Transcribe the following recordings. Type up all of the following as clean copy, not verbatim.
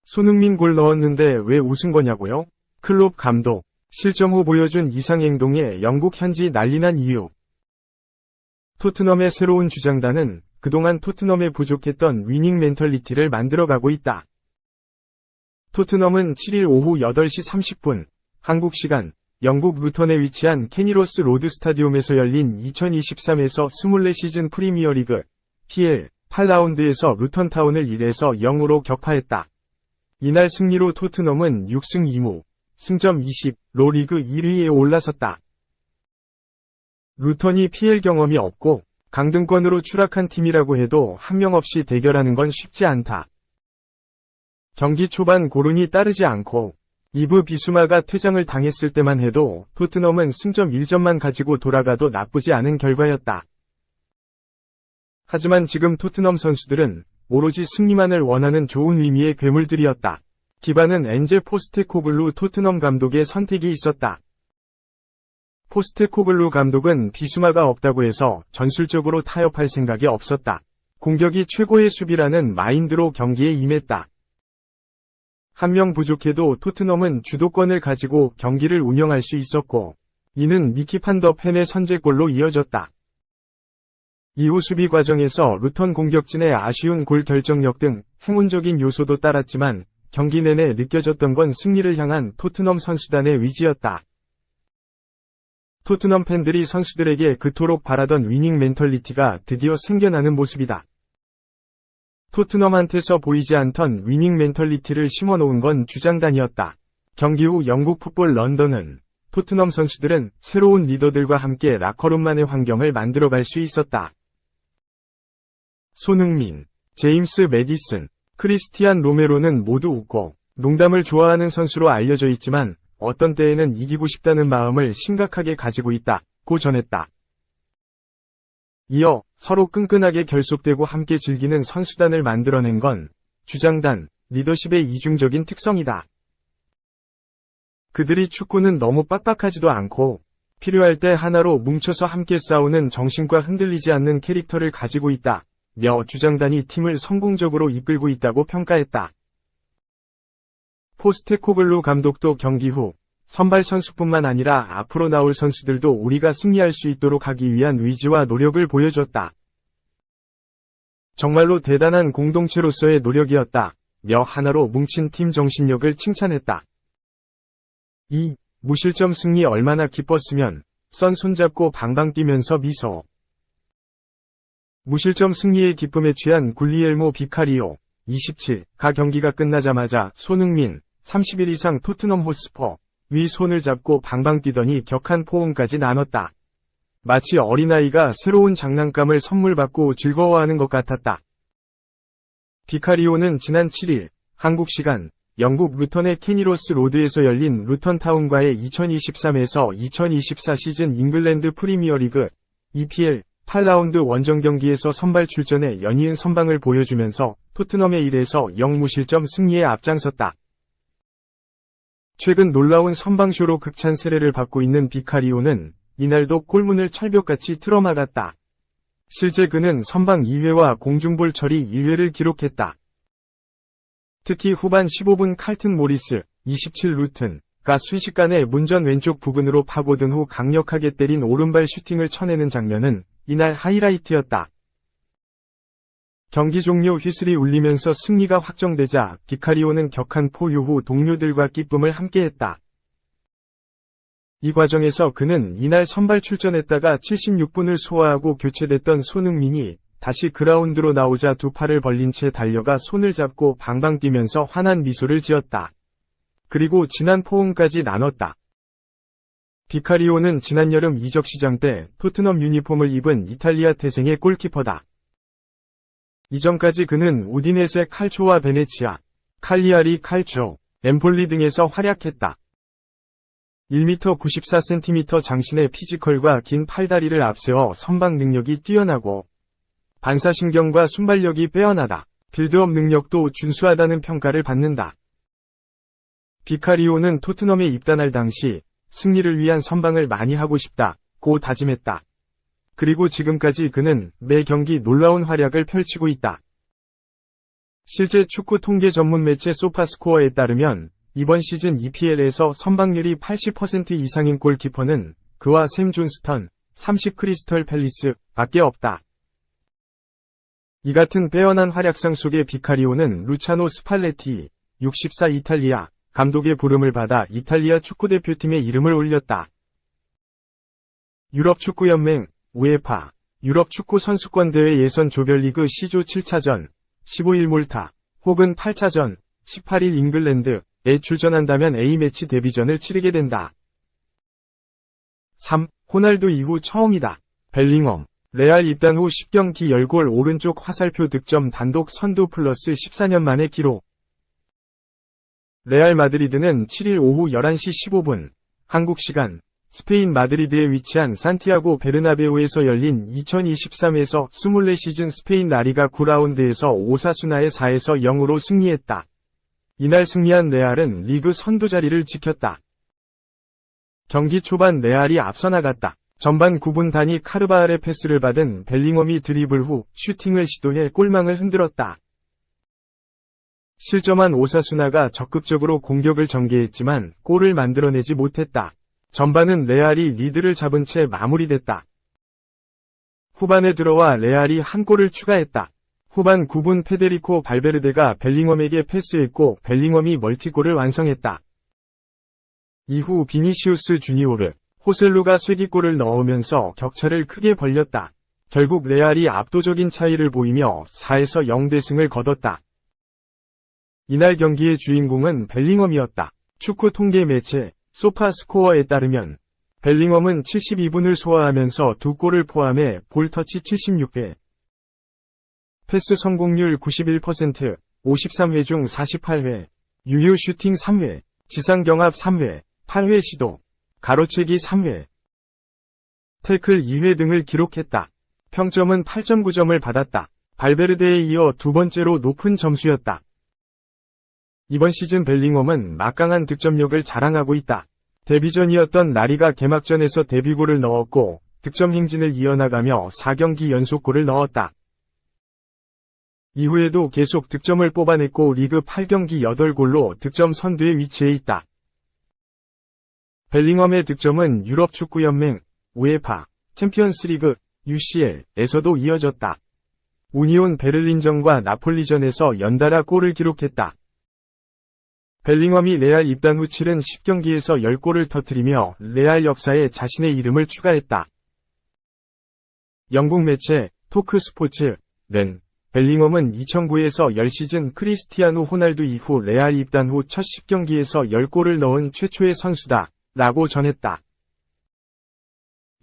손흥민 골 넣었는데 왜 웃은 거냐고요? 클롭 감독, 실점 후 보여준 이상행동에 영국 현지 난리난 이유. 토트넘의 새로운 주장단은 그동안 토트넘에 부족했던 위닝 멘털리티를 만들어가고 있다. 토트넘은 7일 오후 8시 30분, 한국 시간, 영국 루턴에 위치한 케니로스 로드 스타디움에서 열린 2023에서 24시즌 프리미어리그 PL 8라운드에서 루턴타운을 1에서 0으로 격파했다. 이날 승리로 토트넘은 6승 2무, 승점 20로 리그 1위에 올라섰다. 루턴이 PL 경험이 없고 강등권으로 추락한 팀이라고 해도 한 명 없이 대결하는 건 쉽지 않다. 경기 초반 고른이 따르지 않고 이브 비수마가 퇴장을 당했을 때만 해도 토트넘은 승점 1점만 가지고 돌아가도 나쁘지 않은 결과였다. 하지만 지금 토트넘 선수들은 오로지 승리만을 원하는 좋은 의미의 괴물들이었다. 기반은 엔제 포스테코글루 토트넘 감독의 선택이 있었다. 포스테코글루 감독은 비수마가 없다고 해서 전술적으로 타협할 생각이 없었다. 공격이 최고의 수비라는 마인드로 경기에 임했다. 한 명 부족해도 토트넘은 주도권을 가지고 경기를 운영할 수 있었고, 이는 미키 판더 펜의 선제골로 이어졌다. 이후 수비 과정에서 루턴 공격진의 아쉬운 골 결정력 등 행운적인 요소도 따랐지만 경기 내내 느껴졌던 건 승리를 향한 토트넘 선수단의 위지였다. 토트넘 팬들이 선수들에게 그토록 바라던 위닝 멘털리티가 드디어 생겨나는 모습이다. 토트넘한테서 보이지 않던 위닝 멘털리티를 심어놓은 건 주장단이었다. 경기 후 영국 풋볼 런던은 토트넘 선수들은 새로운 리더들과 함께 라커룸만의 환경을 만들어갈 수 있었다. 손흥민, 제임스 매디슨, 크리스티안 로메로는 모두 웃고 농담을 좋아하는 선수로 알려져 있지만 어떤 때에는 이기고 싶다는 마음을 심각하게 가지고 있다고 전했다. 이어 서로 끈끈하게 결속되고 함께 즐기는 선수단을 만들어낸 건 주장단, 리더십의 이중적인 특성이다. 그들이 축구는 너무 빡빡하지도 않고 필요할 때 하나로 뭉쳐서 함께 싸우는 정신과 흔들리지 않는 캐릭터를 가지고 있다. 며 주장단이 팀을 성공적으로 이끌고 있다고 평가했다. 포스테코글루 감독도 경기 후 선발 선수뿐만 아니라 앞으로 나올 선수들도 우리가 승리할 수 있도록 하기 위한 의지와 노력을 보여줬다. 정말로 대단한 공동체로서의 노력이었다. 며 하나로 뭉친 팀 정신력을 칭찬했다. 2. 무실점 승리 얼마나 기뻤으면 선 손잡고 방방 뛰면서 미소. 무실점 승리의 기쁨에 취한 굴리엘모 비카리오 27가 경기가 끝나자마자 손흥민 30일 이상 토트넘 호스퍼 위 손을 잡고 방방 뛰더니 격한 포옹까지 나눴다. 마치 어린아이가 새로운 장난감을 선물 받고 즐거워하는 것 같았다. 비카리오는 지난 7일 한국 시간 영국 루턴의 케니로스 로드에서 열린 루턴타운과의 2023에서 2024 시즌 잉글랜드 프리미어리그 EPL 8라운드 원정 경기에서 선발 출전해 연이은 선방을 보여주면서 토트넘의 1에서 0 무실점 승리에 앞장섰다. 최근 놀라운 선방쇼로 극찬 세례를 받고 있는 비카리오는 이날도 골문을 철벽같이 틀어막았다. 실제 그는 선방 2회와 공중볼 처리 1회를 기록했다. 특히 후반 15분 칼튼 모리스 27 루튼가 순식간에 문전 왼쪽 부근으로 파고든 후 강력하게 때린 오른발 슈팅을 쳐내는 장면은 이날 하이라이트였다. 경기 종료 휘슬이 울리면서 승리가 확정되자 비카리오는 격한 포유 후 동료들과 기쁨을 함께했다. 이 과정에서 그는 이날 선발 출전했다가 76분을 소화하고 교체됐던 손흥민이 다시 그라운드로 나오자 두 팔을 벌린 채 달려가 손을 잡고 방방 뛰면서 환한 미소를 지었다. 그리고 진한 포옹까지 나눴다. 비카리오는 지난 여름 이적 시장 때 토트넘 유니폼을 입은 이탈리아 태생의 골키퍼다. 이전까지 그는 우디네세 칼초와 베네치아, 칼리아리 칼초, 엠폴리 등에서 활약했다. 1m 94cm 장신의 피지컬과 긴 팔다리를 앞세워 선방 능력이 뛰어나고 반사신경과 순발력이 빼어나다. 빌드업 능력도 준수하다는 평가를 받는다. 비카리오는 토트넘에 입단할 당시 승리를 위한 선방을 많이 하고 싶다고 다짐했다. 그리고 지금까지 그는 매 경기 놀라운 활약을 펼치고 있다. 실제 축구 통계 전문 매체 소파스코어에 따르면 이번 시즌 EPL에서 선방률이 80% 이상인 골키퍼는 그와 샘 존스턴, 30 크리스털 팰리스 밖에 없다. 이 같은 빼어난 활약상 속의 비카리오는 루차노 스팔레티, 64 이탈리아 감독의 부름을 받아 이탈리아 축구대표팀의 이름을 올렸다. 유럽축구연맹, 우에파, 유럽축구선수권대회 예선 조별리그 C조 7차전, 15일 몰타, 혹은 8차전, 18일 잉글랜드에 출전한다면 A매치 데뷔전을 치르게 된다. 3. 호날두 이후 처음이다. 벨링엄, 레알 입단 후 10경기 10골 오른쪽 화살표 득점 단독 선두 플러스 14년 만의 기록. 레알 마드리드는 7일 오후 11시 15분, 한국 시간, 스페인 마드리드에 위치한 산티아고 베르나베우에서 열린 2023에서 24시즌 스페인 라리가 9라운드에서 오사수나의 4에서 0으로 승리했다. 이날 승리한 레알은 리그 선두 자리를 지켰다. 경기 초반 레알이 앞서 나갔다. 전반 9분 단위 카르바알의 패스를 받은 벨링엄이 드리블 후 슈팅을 시도해 골망을 흔들었다. 실점한 오사수나가 적극적으로 공격을 전개했지만 골을 만들어내지 못했다. 전반은 레알이 리드를 잡은 채 마무리됐다. 후반에 들어와 레알이 한 골을 추가했다. 후반 9분 페데리코 발베르데가 벨링엄에게 패스했고 벨링엄이 멀티골을 완성했다. 이후 비니시우스 주니오르, 호셀루가 쐐기골을 넣으면서 격차를 크게 벌렸다. 결국 레알이 압도적인 차이를 보이며 4에서 0대승을 거뒀다. 이날 경기의 주인공은 벨링엄이었다. 축구 통계 매체 소파스코어에 따르면 벨링엄은 72분을 소화하면서 2골을 포함해 볼터치 76회, 패스 성공률 91%, 53회 중 48회, 유효 슈팅 3회, 지상 경합 3회, 8회 시도, 가로채기 3회, 태클 2회 등을 기록했다. 평점은 8.9점을 받았다. 발베르데에 이어 두 번째로 높은 점수였다. 이번 시즌 벨링엄은 막강한 득점력을 자랑하고 있다. 데뷔전이었던 라리가 개막전에서 데뷔골을 넣었고 득점 행진을 이어나가며 4경기 연속골을 넣었다. 이후에도 계속 득점을 뽑아냈고 리그 8경기 8골로 득점 선두에 위치해 있다. 벨링엄의 득점은 유럽축구연맹, 우에파, 챔피언스리그, UCL에서도 이어졌다. 우니온 베를린전과 나폴리전에서 연달아 골을 기록했다. 벨링엄이 레알 입단 후 치른 10경기에서 10골을 터뜨리며 레알 역사에 자신의 이름을 추가했다. 영국 매체 토크스포츠는 벨링엄은 2009에서 10시즌 크리스티아누 호날두 이후 레알 입단 후 첫 10경기에서 10골을 넣은 최초의 선수다 라고 전했다.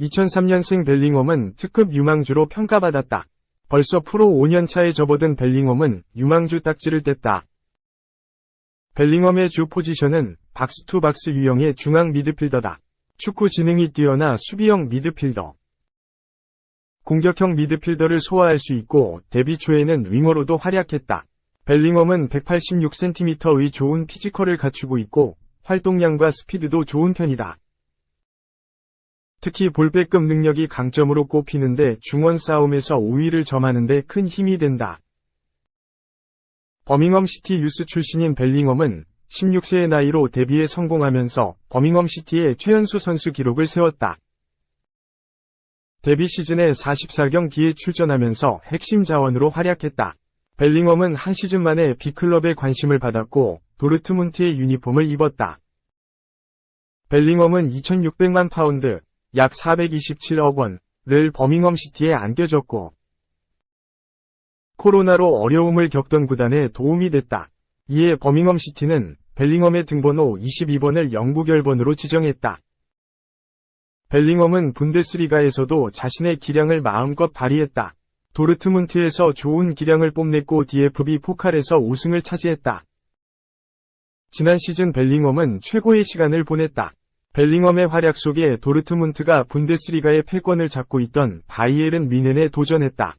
2003년생 벨링엄은 특급 유망주로 평가받았다. 벌써 프로 5년차에 접어든 벨링엄은 유망주 딱지를 뗐다. 벨링엄의 주 포지션은 박스-투-박스 유형의 중앙 미드필더다. 축구 지능이 뛰어나 수비형 미드필더. 공격형 미드필더를 소화할 수 있고 데뷔 초에는 윙어로도 활약했다. 벨링엄은 186cm의 좋은 피지컬을 갖추고 있고 활동량과 스피드도 좋은 편이다. 특히 볼백급 능력이 강점으로 꼽히는데 중원 싸움에서 우위를 점하는 데 큰 힘이 된다. 버밍엄 시티 유스 출신인 벨링엄은 16세의 나이로 데뷔에 성공하면서 버밍엄 시티의 최연소 선수 기록을 세웠다. 데뷔 시즌에 44경기에 출전하면서 핵심 자원으로 활약했다. 벨링엄은 한 시즌 만에 B클럽의 관심을 받았고 도르트문트의 유니폼을 입었다. 벨링엄은 2,600만 파운드, 약 427억 원을 버밍엄 시티에 안겨줬고 코로나로 어려움을 겪던 구단에 도움이 됐다. 이에 버밍엄 시티는 벨링엄의 등번호 22번을 영구결번으로 지정했다. 벨링엄은 분데스리가에서도 자신의 기량을 마음껏 발휘했다. 도르트문트에서 좋은 기량을 뽐냈고 DFB 포칼에서 우승을 차지했다. 지난 시즌 벨링엄은 최고의 시간을 보냈다. 벨링엄의 활약 속에 도르트문트가 분데스리가의 패권을 잡고 있던 바이에른 뮌헨에 도전했다.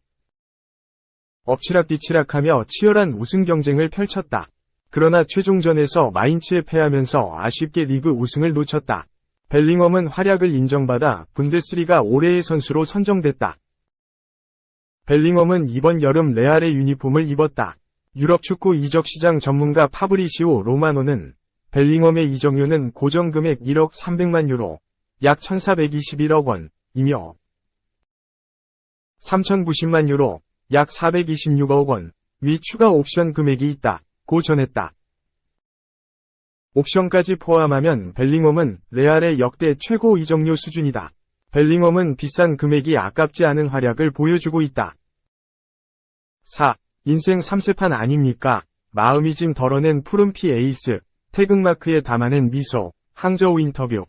엎치락뒤치락하며 치열한 우승 경쟁을 펼쳤다. 그러나 최종전에서 마인츠에 패하면서 아쉽게 리그 우승을 놓쳤다. 벨링엄은 활약을 인정받아 분데스리가 올해의 선수로 선정됐다. 벨링엄은 이번 여름 레알의 유니폼을 입었다. 유럽 축구 이적 시장 전문가 파브리시오 로마노는 벨링엄의 이적료는 고정금액 1억 300만 유로, 약 1421억 원이며 3090만 유로, 약 426억 원, 위 추가 옵션 금액이 있다고 전했다. 옵션까지 포함하면 벨링엄은 레알의 역대 최고 이적료 수준이다. 벨링엄은 비싼 금액이 아깝지 않은 활약을 보여주고 있다. 4. 인생 3세판 아닙니까? 마음이 좀 덜어낸 푸른피 에이스, 태극마크에 담아낸 미소, 항저우 인터뷰.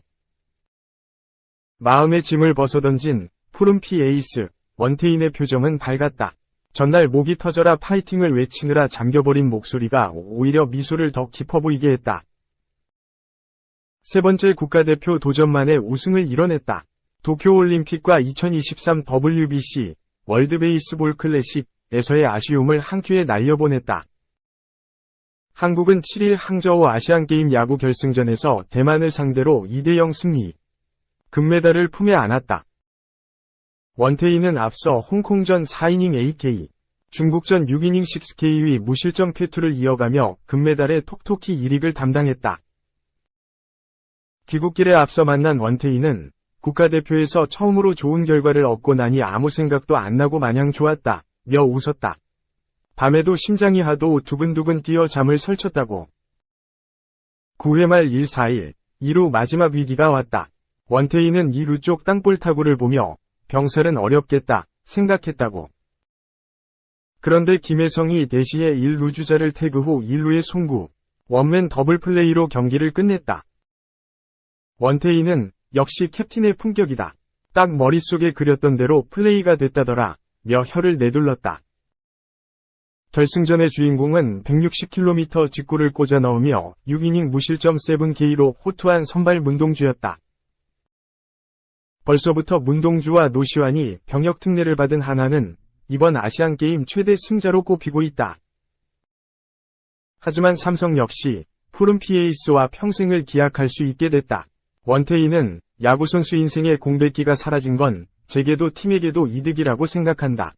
마음의 짐을 벗어던진 푸른피 에이스, 원태인의 표정은 밝았다. 전날 목이 터져라 파이팅을 외치느라 잠겨버린 목소리가 오히려 미소를 더 깊어 보이게 했다. 세 번째 국가대표 도전만에 우승을 이뤄냈다. 도쿄올림픽과 2023 WBC 월드 베이스볼 클래식에서의 아쉬움을 한 큐에 날려보냈다. 한국은 7일 항저우 아시안게임 야구 결승전에서 대만을 상대로 2대0 승리. 금메달을 품에 안았다. 원태인은 앞서 홍콩전 4이닝 8K, 중국전 6이닝 6K의 무실점 쾌투를 이어가며 금메달에 톡톡히 1위를 담당했다. 귀국길에 앞서 만난 원태인은 국가대표에서 처음으로 좋은 결과를 얻고 나니 아무 생각도 안 나고 마냥 좋았다, 며 웃었다. 밤에도 심장이 하도 두근두근 뛰어 잠을 설쳤다고. 9회 말 1-4일, 2루 마지막 위기가 왔다. 원태인은 2루 쪽 땅볼 타구를 보며 병살은 어렵겠다 생각했다고. 그런데 김혜성이 대시에 1루 주자를 태그 후 1루에 송구, 원맨 더블 플레이로 경기를 끝냈다. 원태인은 역시 캡틴의 품격이다. 딱 머릿속에 그렸던 대로 플레이가 됐다더라, 며 혀를 내둘렀다. 결승전의 주인공은 160km 직구를 꽂아 넣으며 6이닝 무실점 7K로 호투한 선발 문동주였다. 벌써부터 문동주와 노시환이 병역 특례를 받은 하나는 이번 아시안게임 최대 승자로 꼽히고 있다. 하지만 삼성 역시 푸른피 에이스와 평생을 기약할 수 있게 됐다. 원태인은 야구선수 인생의 공백기가 사라진 건 제게도 팀에게도 이득이라고 생각한다.